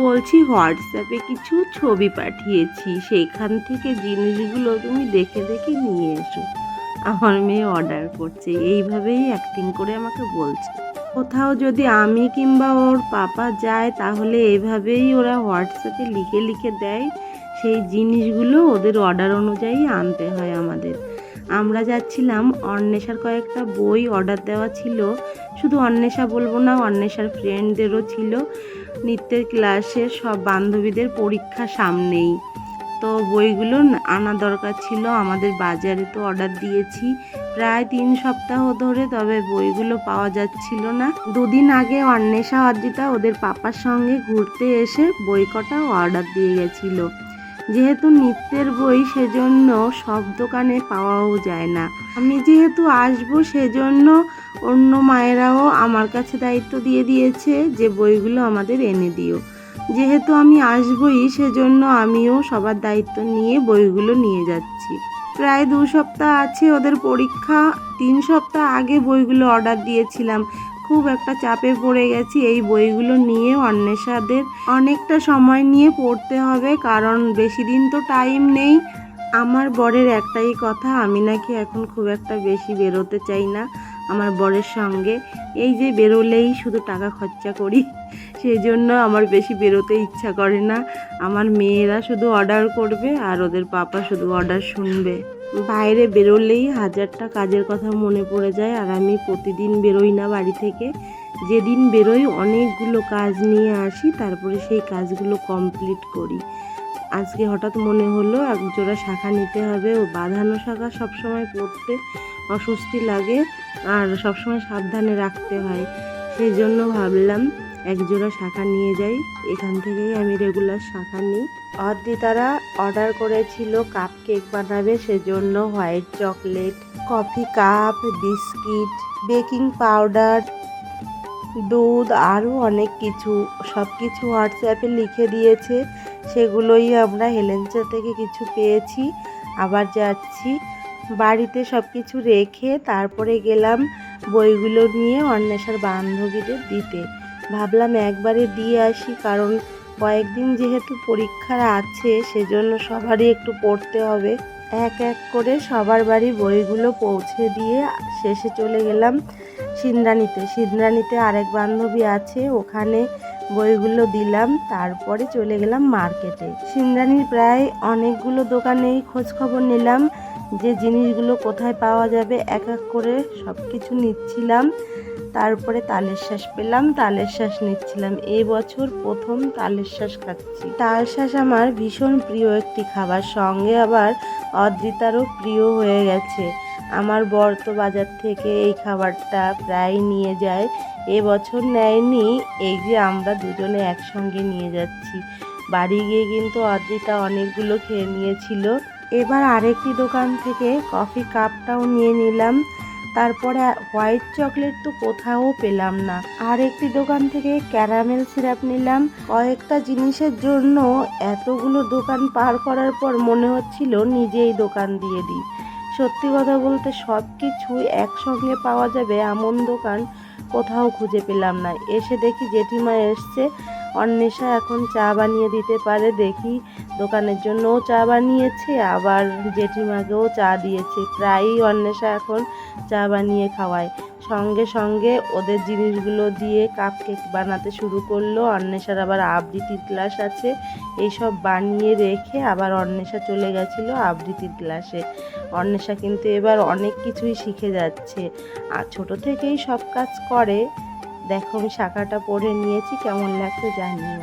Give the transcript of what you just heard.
বলছি হোয়াটসঅ্যাপে কিছু ছবি পাঠিয়েছি, সেইখান থেকে জিনিসগুলো তুমি দেখে দেখে নিয়ে এসো। আমার মেয়ে অর্ডার করছে, এইভাবেই অ্যাক্টিং করে আমাকে বলছে। কোথাও যদি আমি কিংবা ওর পাপা যায় তাহলে এভাবেই ওরা হোয়াটসঅ্যাপে লিখে লিখে দেয়, সেই জিনিসগুলো ওদের অর্ডার অনুযায়ী আনতে হয় আমাদের। আমরা যাচ্ছিলাম, অন্বেষার কয়েকটা বই অর্ডার দেওয়া ছিল। শুধু অন্বেষা বলবো না, অন্বেষার ফ্রেন্ডদেরও ছিল। নৃত্যের ক্লাসের সব বান্ধবীদের পরীক্ষা সামনেই, তো বইগুলো আনা দরকার ছিল। আমাদের বাজারে তো অর্ডার দিয়েছি প্রায় 3 সপ্তাহ ধরে, তবে বইগুলো পাওয়া যাচ্ছিল না। দুদিন আগে অন্বেষা অর্জিতা ওদের পাপার সঙ্গে ঘুরতে এসে বই কটা অর্ডার দিয়ে গেছিল। যেহেতু নৃত্যের বই, সেজন্য সব দোকানে পাওয়াও যায় না। আমি যেহেতু আসবো, সেজন্য অন্য মায়েরাও আমার কাছে দায়িত্ব দিয়ে দিয়েছে যে বইগুলো আমাদের এনে দিও। যেহেতু আমি আসবই, সেজন্য আমিও সবার দায়িত্ব নিয়ে বইগুলো নিয়ে যাচ্ছি। প্রায় 2 সপ্তাহ আছে ওদের পরীক্ষা। 3 সপ্তাহ আগে বইগুলো অর্ডার দিয়েছিলাম। খুব একটা চাপে পড়ে গেছি। এই বইগুলো নিয়ে অন্বেষাদের অনেকটা সময় নিয়ে পড়তে হবে, কারণ বেশি দিন তো টাইম নেই। আমার বরের একটাই কথা, আমি নাকি এখন খুব একটা বেশি বেরোতে চাই না আমার বরের সঙ্গে। এই যে বেরোলেই শুধু টাকা খরচা করি, সেই জন্য আমার বেশি বেরোতে ইচ্ছা করে না। আমার মেয়েরা শুধু অর্ডার করবে আর ওদের পাপা শুধু অর্ডার শুনবে। বাইরে বেরোলেই হাজারটা কাজের কথা মনে পড়ে যায়, আর আমি প্রতিদিন বেরোই না বাড়ি থেকে। যেদিন বেরোই অনেকগুলো কাজ নিয়ে আসি, তারপরে সেই কাজগুলো কমপ্লিট করি। আজকে হঠাৎ মনে হলো একজোড়া শাঁখা নিতে হবে। ও বাঁধানো শাঁখা সবসময় পরতে অস্বস্তি লাগে আর সবসময় সাবধানে রাখতে হয়, সেই জন্য ভাবলাম একজোড়া শাঁখা নিয়ে যাই। এখান থেকেই আমি রেগুলার শাঁখা নিই। অর্দিতারা অর্ডার করেছিল কাপ কেক বানাবে, সেজন্য white chocolate, coffee cup, biscuit, baking powder, দুধ, আরও অনেক কিছু। সব কিছু হোয়াটসঅ্যাপে লিখে দিয়েছে, সেগুলোই আমরা হেলেঞ্চা থেকে কিছু পেয়েছি। আবার যাচ্ছি বাড়িতে সব কিছু রেখে, তারপরে গেলাম বইগুলো নিয়ে অন্বেষার বান্ধবীদের দিতে। ভাবলাম একবারে দিয়ে আসি, কারণ কয়েকদিন যেহেতু পরীক্ষার আছে, সেজন্য সবারই একটু পড়তে হবে। এক এক করে সবার বাড়ি বইগুলো পৌঁছে দিয়ে শেষে চলে গেলাম সিন্দ্রাণীতে। সিন্দ্রাণীতে আরেক বান্ধবী আছে, ওখানে বইগুলো দিলাম। তারপরে চলে গেলাম মার্কেটে। সিন্দ্রাণীর প্রায় অনেকগুলো দোকানেই খোঁজ খবর নিলাম যে জিনিসগুলো কোথায় পাওয়া যাবে। এক এক করে সব কিছু নিচ্ছিলাম। তারপরে তালের শ্বাস পেলাম, তালের শ্বাস নিচ্ছিলাম। এই বছর প্রথম তালের শ্বাস খাচ্ছি। তাল শ্বাস আমার ভীষণ প্রিয় একটি খাবার, সঙ্গে আবার অদ্রিতারও প্রিয় হয়ে গেছে। আমার বর তো বাজার থেকে এই খাবারটা প্রায় নিয়ে যায়, এবছর নেয়নি। এই যে আমরা দুজনে একসঙ্গে নিয়ে যাচ্ছি। বাড়ি গিয়ে কিন্তু অদ্রিতা অনেকগুলো খেয়ে নিয়েছিল। এবার আরেকটি দোকান থেকে কফি কাপটাও নিয়ে নিলাম। তারপরে হোয়াইট চকলেট তো কোথাও পেলাম না। আর একটি দোকান থেকে ক্যারামেল সিরাপ নিলাম। কয়েকটা জিনিসের জন্য এতগুলো দোকান পার করার পর মনে হচ্ছিল নিজেই দোকান দিয়ে দিই। সত্যি কথা বলতে সব কিছু একসঙ্গে পাওয়া যাবে এমন দোকান কোথাও খুঁজে পেলাম না। এসে দেখি জেঠিমা এসছে, অন্বেষা এখন চা বানিয়ে দিতে পারে। দেখি দোকানের জন্যও চা বানিয়েছে, আবার জেঠিমাকেও চা দিয়েছে। প্রায়ই অন্বেষা এখন চা বানিয়ে খাওয়ায়। সঙ্গে সঙ্গে ওদের জিনিসগুলো দিয়ে কাপ কেক বানাতে শুরু করলো। অন্বেষার আবার আবৃত্তির ক্লাস আছে, এইসব বানিয়ে রেখে আবার অন্বেষা চলে গেছিলো আবৃত্তির ক্লাসে। অন্বেষা কিন্তু এবার অনেক কিছুই শিখে যাচ্ছে, আর ছোট থেকেই সব কাজ করে। দেখো আমি শাঁখাটা পরে নিয়েছি, কেমন লাগছে জানিও।